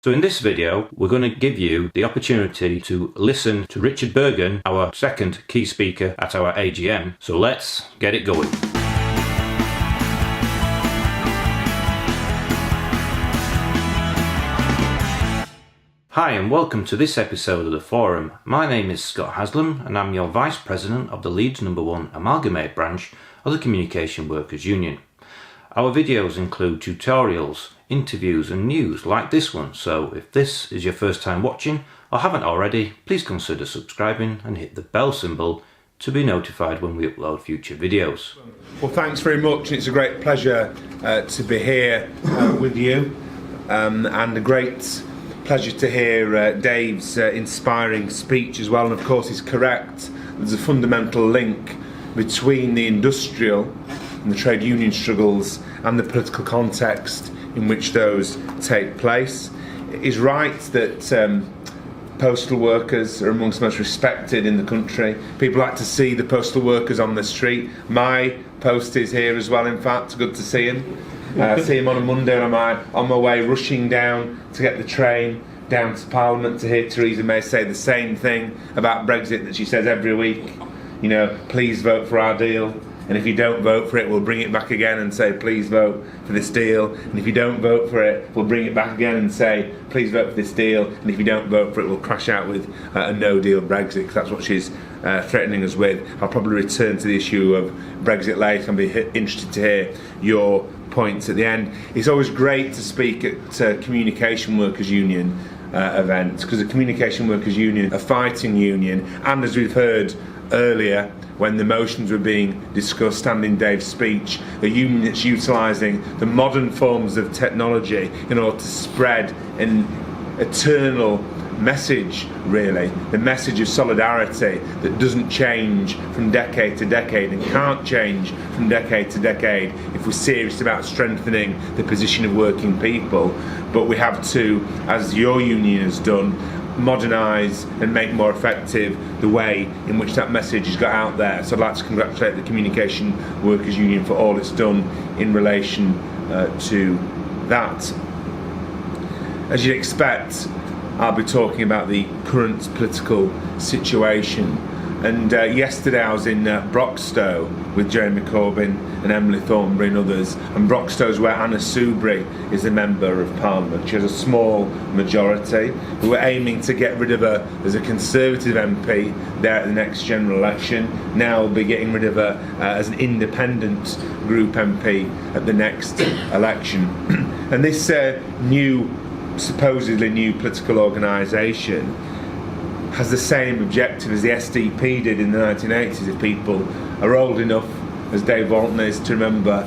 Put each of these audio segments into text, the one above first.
So in this video, we're going to give you the opportunity to listen to Richard Burgon, our second key speaker at our AGM. So let's get it going. Hi and welcome to this episode of the forum. My name is Scott Haslam and I'm your Vice President of the Leeds No1 Amalgamated branch of the Communication Workers Union. Our videos include tutorials, interviews and news like this one, so if this is your first time watching or haven't already, please consider subscribing and hit the bell symbol to be notified when we upload future videos. Well, thanks very much. It's a great pleasure to be here with you and a great pleasure to hear Dave's inspiring speech as well, and of course he's correct. There's a fundamental link between the industrial and the trade union struggles and the political context in which those take place. He's right that postal workers are amongst the most respected in the country. People like to see the postal workers on the street. My post is here as well, in fact. Good to see him. See him on a Monday on my way rushing down to get the train down to Parliament to hear Theresa May say the same thing about Brexit that she says every week. You know, please vote for our deal, and if you don't vote for it, we'll bring it back again and say please vote for this deal, and if you don't vote for it, we'll bring it back again and say please vote for this deal, and if you don't vote for it, we'll crash out with a no-deal Brexit, because that's what she's threatening us with. I'll probably return to the issue of Brexit later and be interested to hear your points at the end. It's always great to speak at Communication Workers Union events, because the Communication Workers Union, a fighting union, and as we've heard earlier when the motions were being discussed and in Dave's speech, a union that's utilising the modern forms of technology in order to spread an eternal message, really, the message of solidarity that doesn't change from decade to decade and can't change from decade to decade if we're serious about strengthening the position of working people. But we have to, as your union has done, modernise and make more effective the way in which that message has got out there. So I'd like to congratulate the Communication Workers Union for all it's done in relation to that. As you'd expect, I'll be talking about the current political situation. And yesterday I was in Broxtowe with Jeremy Corbyn and Emily Thornberry and others, and Broxtowe's where Anna Soubry is a Member of Parliament. She has a small majority. We were aiming to get rid of her as a Conservative MP there at the next general election. Now we'll be getting rid of her as an independent group MP at the next election. And this supposedly new political organisation has the same objective as the SDP did in the 1980s, if people are old enough, as Dave Walton is, to remember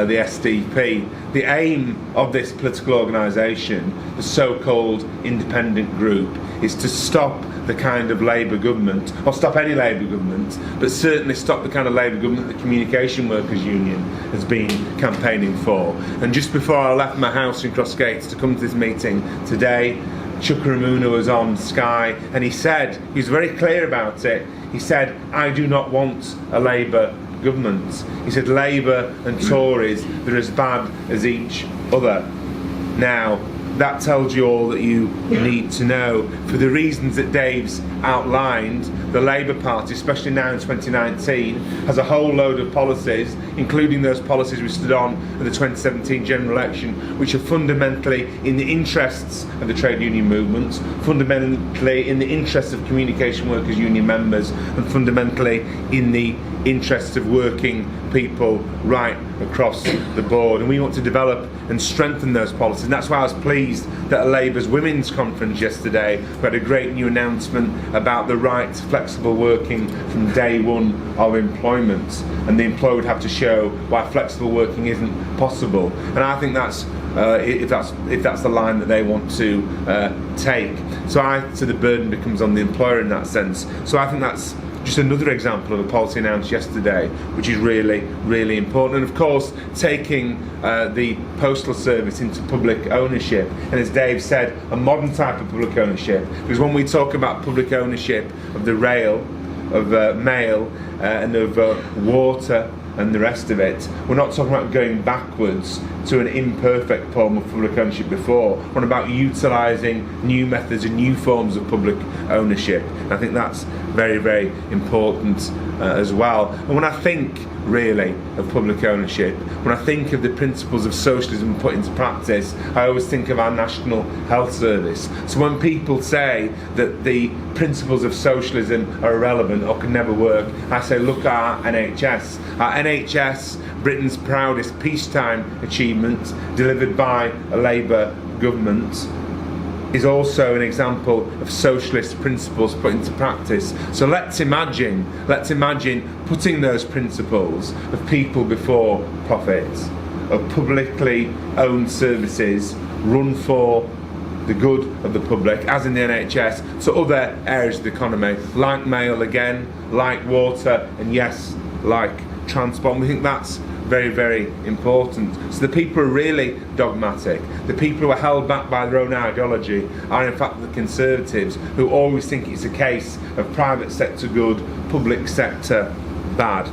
the SDP. The aim of this political organisation, the so-called independent group, is to stop the kind of Labour government, or stop any Labour government, but certainly stop the kind of Labour government the Communication Workers Union has been campaigning for. And just before I left my house in Crossgates to come to this meeting today, Chuka Umunna was on Sky, and he was very clear about it. He said, I do not want a Labour government. He said Labour and Tories, they're as bad as each other. Now, that tells you all that you need to know. For the reasons that Dave's outlined, the Labour Party, especially now in 2019, has a whole load of policies, including those policies we stood on at the 2017 general election, which are fundamentally in the interests of the trade union movements, fundamentally in the interests of Communication Workers Union members, and fundamentally in the interests of working people right across the board. And we want to develop and strengthen those policies, and that's why I was pleased that at Labour's Women's Conference yesterday we had a great new announcement about the right to flexible working from day one of employment, and the employer would have to show why flexible working isn't possible. And I think that's if that's the line that they want to take, so the burden becomes on the employer in that sense. So I think that's just another example of a policy announced yesterday, which is really, really important. And of course, taking the postal service into public ownership, and as Dave said, a modern type of public ownership. Because when we talk about public ownership of the rail, of mail, and of water, and the rest of it. We're not talking about going backwards to an imperfect form of public ownership before. We're about utilising new methods and new forms of public ownership. And I think that's very, very important as well. And when I think really of public ownership, when I think of the principles of socialism put into practice, I always think of our National Health Service. So when people say that the principles of socialism are irrelevant or can never work, I say look at our NHS. Our NHS, Britain's proudest peacetime achievement, delivered by a Labour government, is also an example of socialist principles put into practice. So let's imagine putting those principles of people before profits, of publicly owned services run for the good of the public, as in the NHS, to other areas of the economy, like mail again, like water, and yes, like transport. And we think that's very, very important. So the people who are really dogmatic, the people who are held back by their own ideology, are in fact the Conservatives, who always think it's a case of private sector good, public sector bad.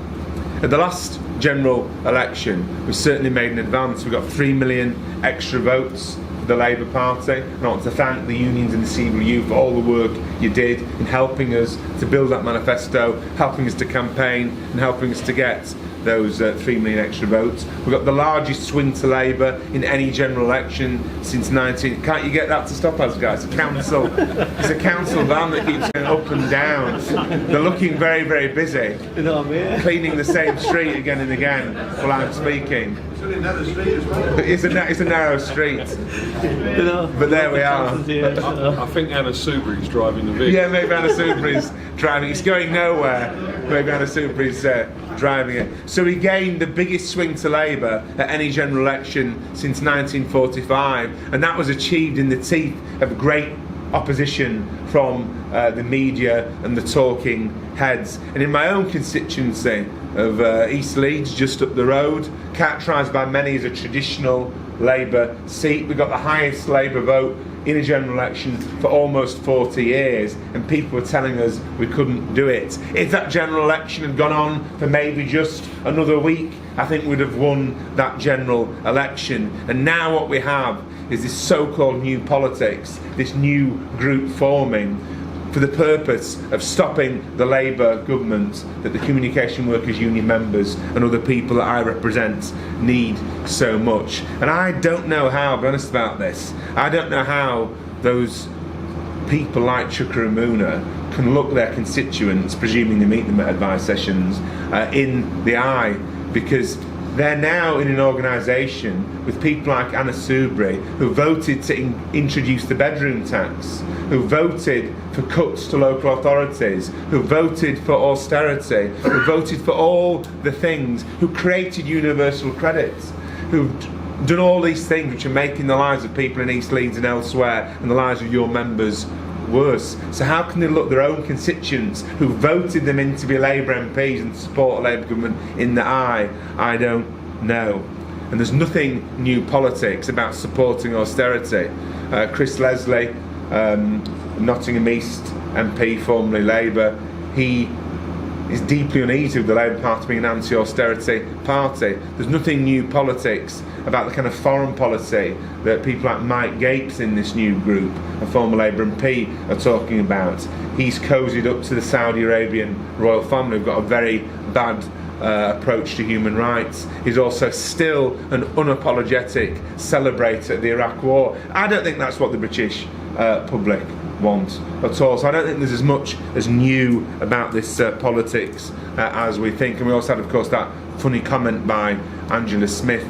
At the last general election, we certainly made an advance. We got 3 million extra votes for the Labour Party, and I want to thank the unions and the CWU for all the work you did in helping us to build that manifesto, helping us to campaign, and helping us to get those 3 million extra votes. We've got the largest swing to Labour in any general election since 19... Can't you get that to stop us, guys? It's a council van that keeps going up and down. They're looking very, very busy, cleaning the same street again and again while I'm speaking. It's only another street as well. It's a narrow street. But there we are. I think Anna Soubry's driving the vehicle. Yeah, maybe Anna Soubry's driving. It's going nowhere. Maybe Anna Soubry's driving it. So he gained the biggest swing to Labour at any general election since 1945, and that was achieved in the teeth of great opposition from the media and the talking heads. And in my own constituency of East Leeds, just up the road, characterised by many as a traditional Labour seat, we got the highest Labour vote in a general election for almost 40 years, and people were telling us we couldn't do it. If that general election had gone on for maybe just another week, I think we'd have won that general election. And now what we have is this so-called new politics, this new group forming for the purpose of stopping the Labour government that the Communication Workers Union members and other people that I represent need so much. And I don't know how, I'll be honest about this, I don't know how those people like Chuka Umunna can look their constituents, presuming they meet them at advice sessions, in the eye, because they're now in an organisation with people like Anna Soubry, who voted to introduce the bedroom tax, who voted for cuts to local authorities, who voted for austerity, who voted for all the things, who created universal credits, who've done all these things which are making the lives of people in East Leeds and elsewhere, and the lives of your members, worse. So how can they look their own constituents who voted them in to be Labour MPs and support a Labour government in the eye? I don't know. And there's nothing new politics about supporting austerity. Chris Leslie, Nottingham East MP, formerly Labour, he is deeply uneasy with the Labour Party being an anti-austerity party. There's nothing new politics about the kind of foreign policy that people like Mike Gapes in this new group, a former Labour MP, are talking about. He's cozied up to the Saudi Arabian royal family, who've got a very bad approach to human rights. He's also still an unapologetic celebrator of the Iraq War. I don't think that's what the British public want at all. So I don't think there's as much as new about this politics as we think. And we also had, of course, that funny comment by Angela Smith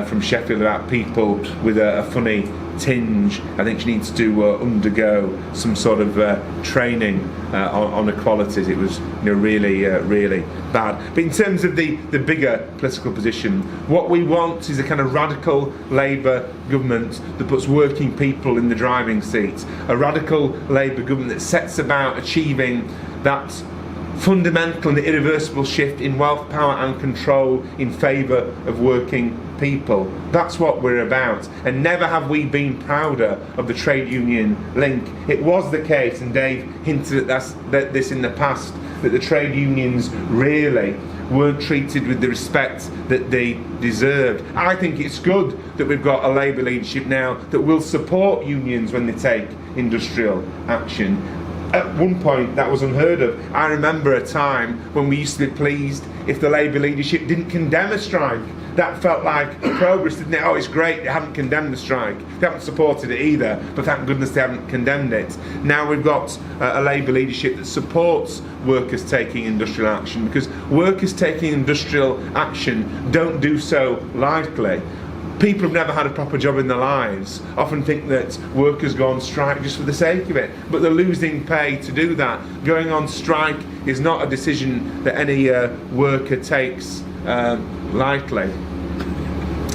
from Sheffield about people with a funny tinge. I think she needs to undergo some sort of training on equalities. It was really, really bad. But in terms of the bigger political position, what we want is a kind of radical Labour government that puts working people in the driving seat. A radical Labour government that sets about achieving that fundamental and irreversible shift in wealth, power and control in favour of working people. That's what we're about. And never have we been prouder of the trade union link. It was the case, and Dave hinted at this in the past, that the trade unions really weren't treated with the respect that they deserved. I think it's good that we've got a Labour leadership now that will support unions when they take industrial action. At one point that was unheard of. I remember a time when we used to be pleased if the Labour leadership didn't condemn a strike. That felt like progress, didn't it? Oh, it's great, they haven't condemned the strike. They haven't supported it either, but thank goodness they haven't condemned it. Now we've got a Labour leadership that supports workers taking industrial action, because workers taking industrial action don't do so lightly. People who've never had a proper job in their lives often think that workers go on strike just for the sake of it, but they're losing pay to do that. Going on strike is not a decision that any worker takes lightly.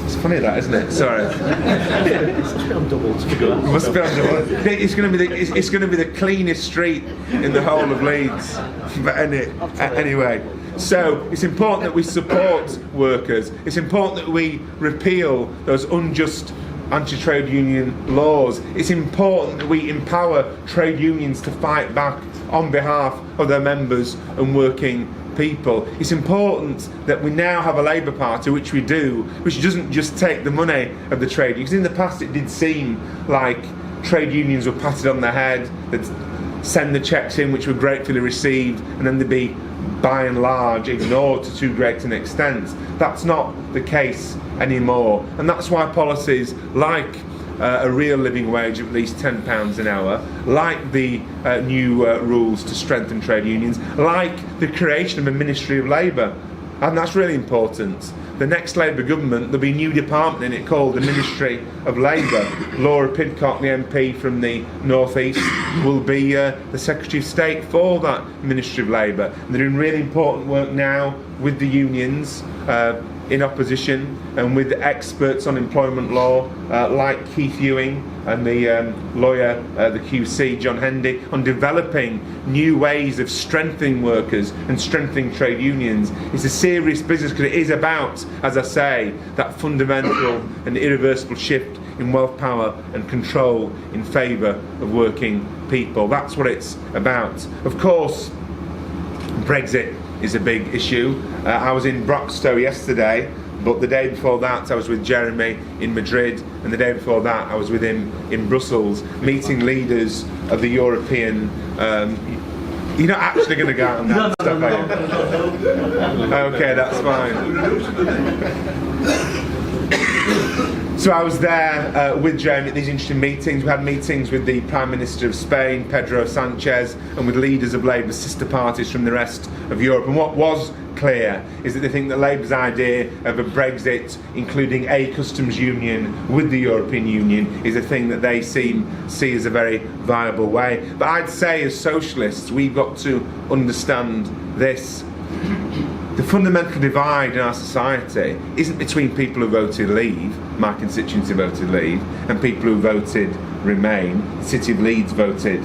It's funny that, isn't it? Sorry. It must be on double to figure that. Must be on double. It's going to be the cleanest street in the whole of Leeds. But anyway. So it's important that we support workers. It's important that we repeal those unjust anti-trade union laws. It's important that we empower trade unions to fight back on behalf of their members and working people. It's important that we now have a Labour Party, which we do, which doesn't just take the money of the trade unions. Because in the past it did seem like trade unions were patted on the head, they'd send the cheques in which were gratefully received, and then they'd be by and large ignored to too great an extent. That's not the case anymore, and that's why policies like a real living wage of at least £10 an hour, like the new rules to strengthen trade unions, like the creation of a Ministry of Labour, and that's really important. The next Labour government, there'll be a new department in it called the Ministry of Labour. Laura Pidcock, the MP from the North East, will be the Secretary of State for that Ministry of Labour. And they're doing really important work now with the unions in opposition and with the experts on employment law like Keith Ewing and the lawyer, the QC, John Hendy, on developing new ways of strengthening workers and strengthening trade unions. It's a serious business because it is about, as I say, that fundamental and irreversible shift in wealth, power and control in favour of working people. That's what it's about. Of course, Brexit is a big issue. I was in Broxtowe yesterday, but the day before that I was with Jeremy in Madrid, and the day before that I was with him in Brussels, meeting leaders of the European... you're not actually going to go out on that stuff, are you? Okay, that's fine. So I was there with Jeremy at these interesting meetings. We had meetings with the Prime Minister of Spain, Pedro Sanchez, and with leaders of Labour's sister parties from the rest of Europe. And what was clear is that they think that Labour's idea of a Brexit, including a customs union with the European Union, is a thing that they see as a very viable way. But I'd say as socialists, we've got to understand this. The fundamental divide in our society isn't between people who voted Leave, my constituency voted Leave, and people who voted Remain. The City of Leeds voted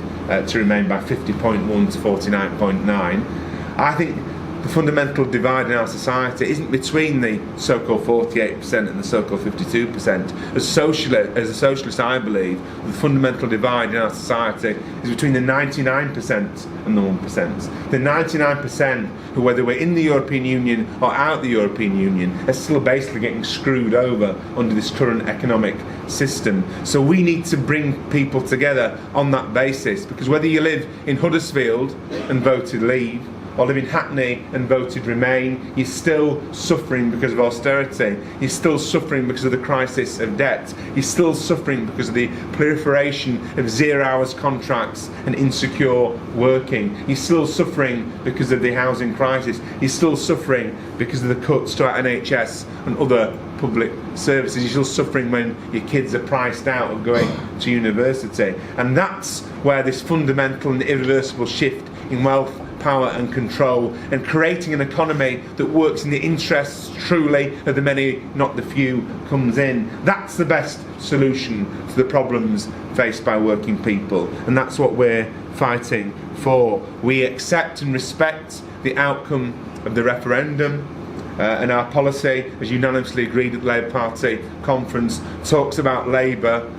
to Remain by 50.1 to 49.9. I think the fundamental divide in our society isn't between the so-called 48% and the so-called 52%. As a socialist, I believe the fundamental divide in our society is between the 99% and the 1%. The 99% who, whether we're in the European Union or out of the European Union, are still basically getting screwed over under this current economic system. So we need to bring people together on that basis, because whether you live in Huddersfield and voted Leave, or live in Hackney and voted Remain, you're still suffering because of austerity. You're still suffering because of the crisis of debt. You're still suffering because of the proliferation of 0 hours contracts and insecure working. You're still suffering because of the housing crisis. You're still suffering because of the cuts to our NHS and other public services. You're still suffering when your kids are priced out of going to university. And that's where this fundamental and irreversible shift in wealth, power and control, and creating an economy that works in the interests truly of the many, not the few, comes in. That's the best solution to the problems faced by working people, and that's what we're fighting for. We accept and respect the outcome of the referendum. And our policy, as unanimously agreed at the Labour Party conference, talks about Labour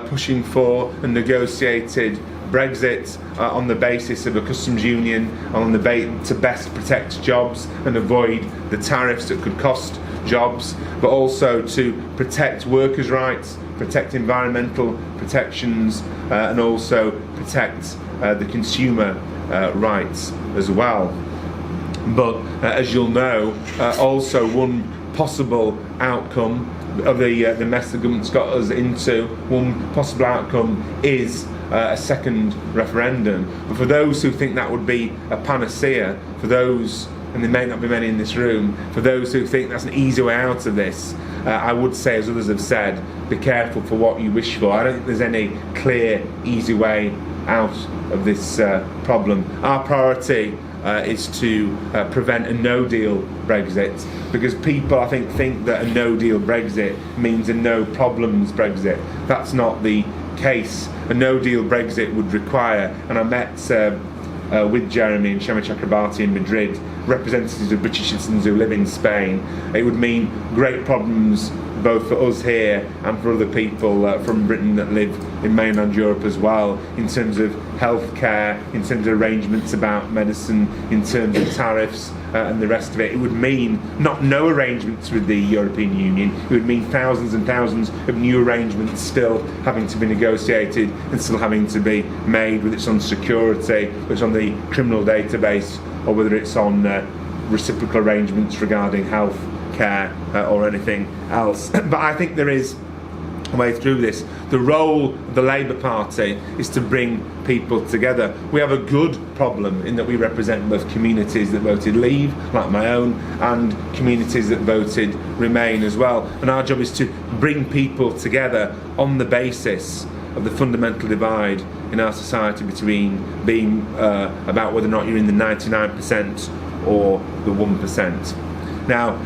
pushing for and negotiated Brexit on the basis of a customs union on the to best protect jobs and avoid the tariffs that could cost jobs, but also to protect workers' rights, protect environmental protections, and also protect the consumer rights as well. But as you'll know, also one possible outcome of the mess the government's got us into, one possible outcome is a second referendum. But for those who think that would be a panacea, for those, and there may not be many in this room, for those who think that's an easy way out of this, I would say, as others have said, be careful for what you wish for. I don't think there's any clear, easy way out of this problem. Our priority is to prevent a no-deal Brexit, because people, I think that a no-deal Brexit means a no-problems Brexit. That's not the case. A no-deal Brexit would require, and I met with Jeremy and Shema Chakrabarti in Madrid, representatives of British citizens who live in Spain. It would mean great problems both for us here and for other people from Britain that live in mainland Europe as well, in terms of healthcare, in terms of arrangements about medicine, in terms of tariffs and the rest of it. It would mean no arrangements with the European Union. It would mean thousands and thousands of new arrangements still having to be negotiated and still having to be made, whether it's on security, whether it's on the criminal database, or whether it's on reciprocal arrangements regarding health care or anything else. But I think there is a way through this. The role of the Labour Party is to bring people together. We have a good problem in that we represent both communities that voted Leave, like my own, and communities that voted Remain as well. And our job is to bring people together on the basis of the fundamental divide in our society between being about whether or not you're in the 99% or the 1%. Now,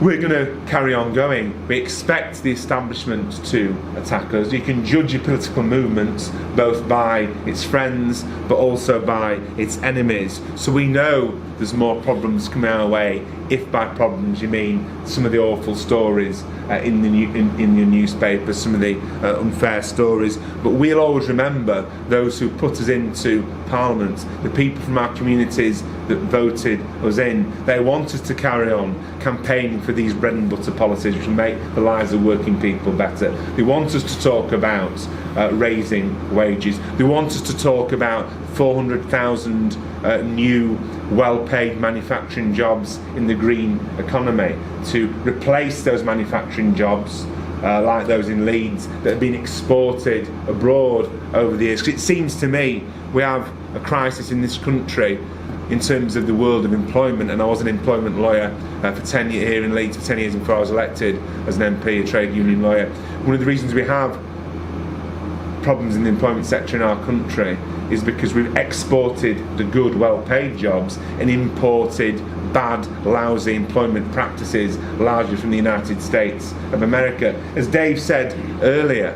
we're going to carry on going. We expect the establishment to attack us. You can judge a political movement both by its friends but also by its enemies. So we know there's more problems coming our way, if by problems you mean some of the awful stories in your newspapers, some of the unfair stories. But we'll always remember those who put us into Parliament, the people from our communities that voted us in. They want us to carry on campaigning for these bread and butter policies which will make the lives of working people better. They want us to talk about raising wages. They want us to talk about 400,000 new well-paid manufacturing jobs in the green economy, to replace those manufacturing jobs like those in Leeds that have been exported abroad over the years. 'Cause it seems to me we have a crisis in this country in terms of the world of employment, and I was an employment lawyer for 10 years here in Leeds, for 10 years before I was elected as an MP, a trade union lawyer. One of the reasons we have problems in the employment sector in our country is because we've exported the good, well-paid jobs and imported bad, lousy employment practices, largely from the United States of America. As Dave said earlier,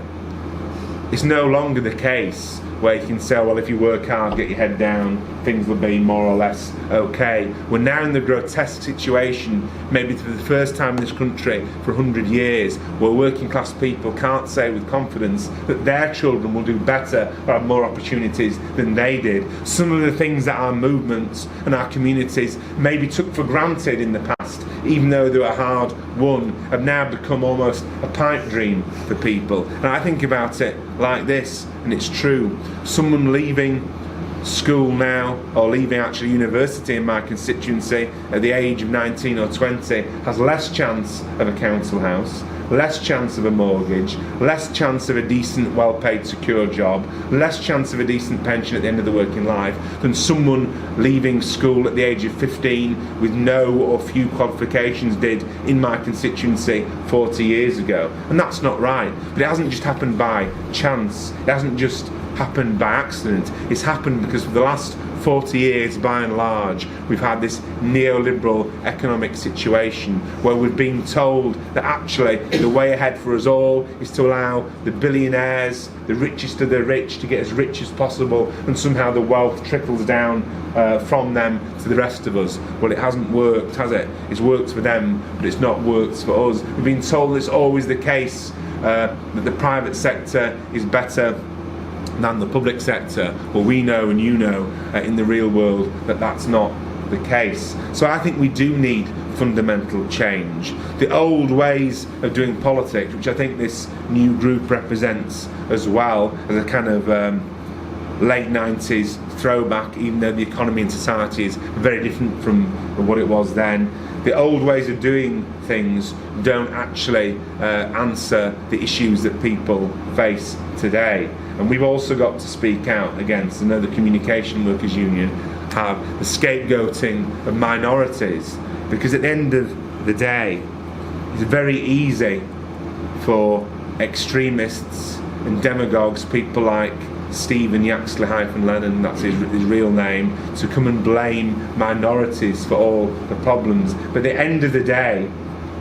it's no longer the case where you can say, well, if you work hard, get your head down, things will be more or less okay. We're now in the grotesque situation, maybe for the first time in this country for 100 years, where working class people can't say with confidence that their children will do better or have more opportunities than they did. Some of the things that our movements and our communities maybe took for granted in the past, even though they were hard won, have now become almost a pipe dream for people. And I think about it like this, and it's true. Someone leaving school now, or leaving actually university in my constituency at the age of 19 or 20 has less chance of a council house, less chance of a mortgage, less chance of a decent, well-paid, secure job, less chance of a decent pension at the end of the working life than someone leaving school at the age of 15 with no or few qualifications did in my constituency 40 years ago. And that's not right. But it hasn't just happened by chance. It hasn't just happened by accident. It's happened because for the last 40 years, by and large, we've had this neoliberal economic situation where we've been told that actually the way ahead for us all is to allow the billionaires, the richest of the rich, to get as rich as possible, and somehow the wealth trickles down from them to the rest of us. Well, it hasn't worked, has it? It's worked for them, but it's not worked for us. We've been told it's always the case that the private sector is better than the public sector. Well, we know and you know in the real world that that's not the case. So I think we do need fundamental change. The old ways of doing politics, which I think this new group represents as well, as a kind of late 90s throwback, even though the economy and society is very different from what it was then. The old ways of doing things don't actually answer the issues that people face today. And we've also got to speak out against, I know the Communication Workers Union have the scapegoating of minorities, because at the end of the day, it's very easy for extremists and demagogues, people like Stephen Yaxley-Lennon, that's his real name, to come and blame minorities for all the problems. But at the end of the day,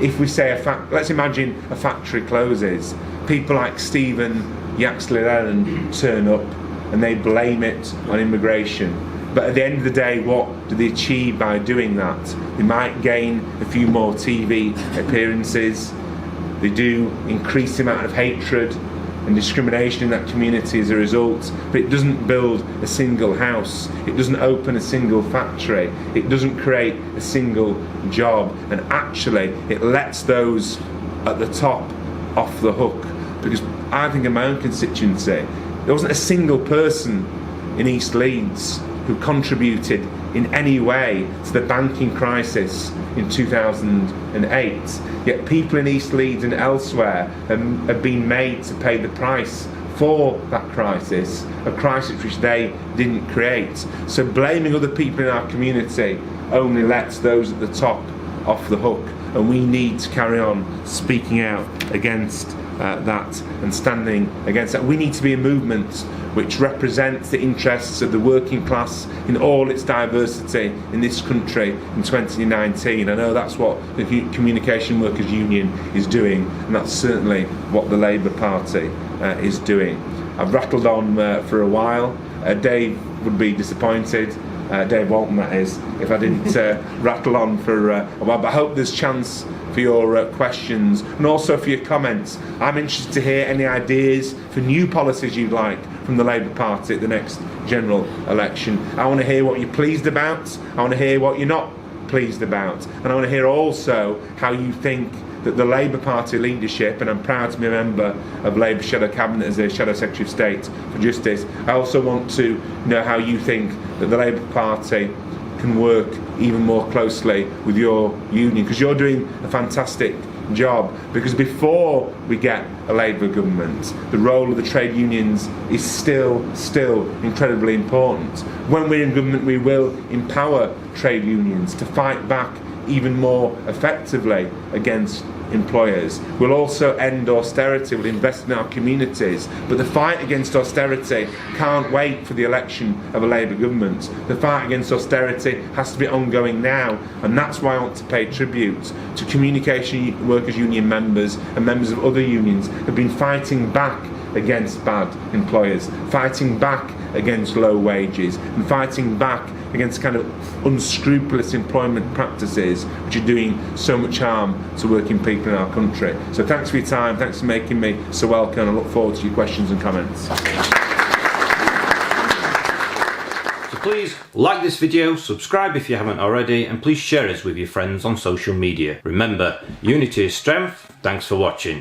if we say let's imagine a factory closes, people like Stephen Yaxley-Lennon turn up and they blame it on immigration. But at the end of the day, what do they achieve by doing that? They might gain a few more TV appearances. They do increase the amount of hatred and discrimination in that community as a result, but it doesn't build a single house, it doesn't open a single factory, it doesn't create a single job, and actually it lets those at the top off the hook. Because I think in my own constituency, there wasn't a single person in East Leeds who contributed in any way to the banking crisis in 2008. Yet people in East Leeds and elsewhere have been made to pay the price for that crisis, a crisis which they didn't create. So blaming other people in our community only lets those at the top off the hook, and we need to carry on speaking out against that and standing against that. We need to be a movement which represents the interests of the working class in all its diversity in this country in 2019. I know that's what the Communication Workers Union is doing, and that's certainly what the Labour Party is doing. I've rattled on for a while. Dave would be disappointed, Dave Walton that is, if I didn't rattle on for a while, but I hope there's chance for your questions and also for your comments. I'm interested to hear any ideas for new policies you'd like from the Labour Party at the next general election. I want to hear what you're pleased about, I want to hear what you're not pleased about, and I want to hear also how you think that the Labour Party leadership, and I'm proud to be a member of Labour Shadow Cabinet as a Shadow Secretary of State for Justice, I also want to know how you think that the Labour Party can work even more closely with your union, because you're doing a fantastic job. Because before we get a Labour government, the role of the trade unions is still incredibly important. When we're in government, we will empower trade unions to fight back even more effectively against employers. We'll also end austerity, we'll invest in our communities, but the fight against austerity can't wait for the election of a Labour government. The fight against austerity has to be ongoing now, and that's why I want to pay tribute to Communication Workers Union members and members of other unions who have been fighting back against bad employers, fighting back against low wages, and fighting back against kind of unscrupulous employment practices which are doing so much harm to working people in our country. So thanks for your time, thanks for making me so welcome, and I look forward to your questions and comments. So please like this video, subscribe if you haven't already, and please share us with your friends on social media. Remember, unity is strength. Thanks for watching.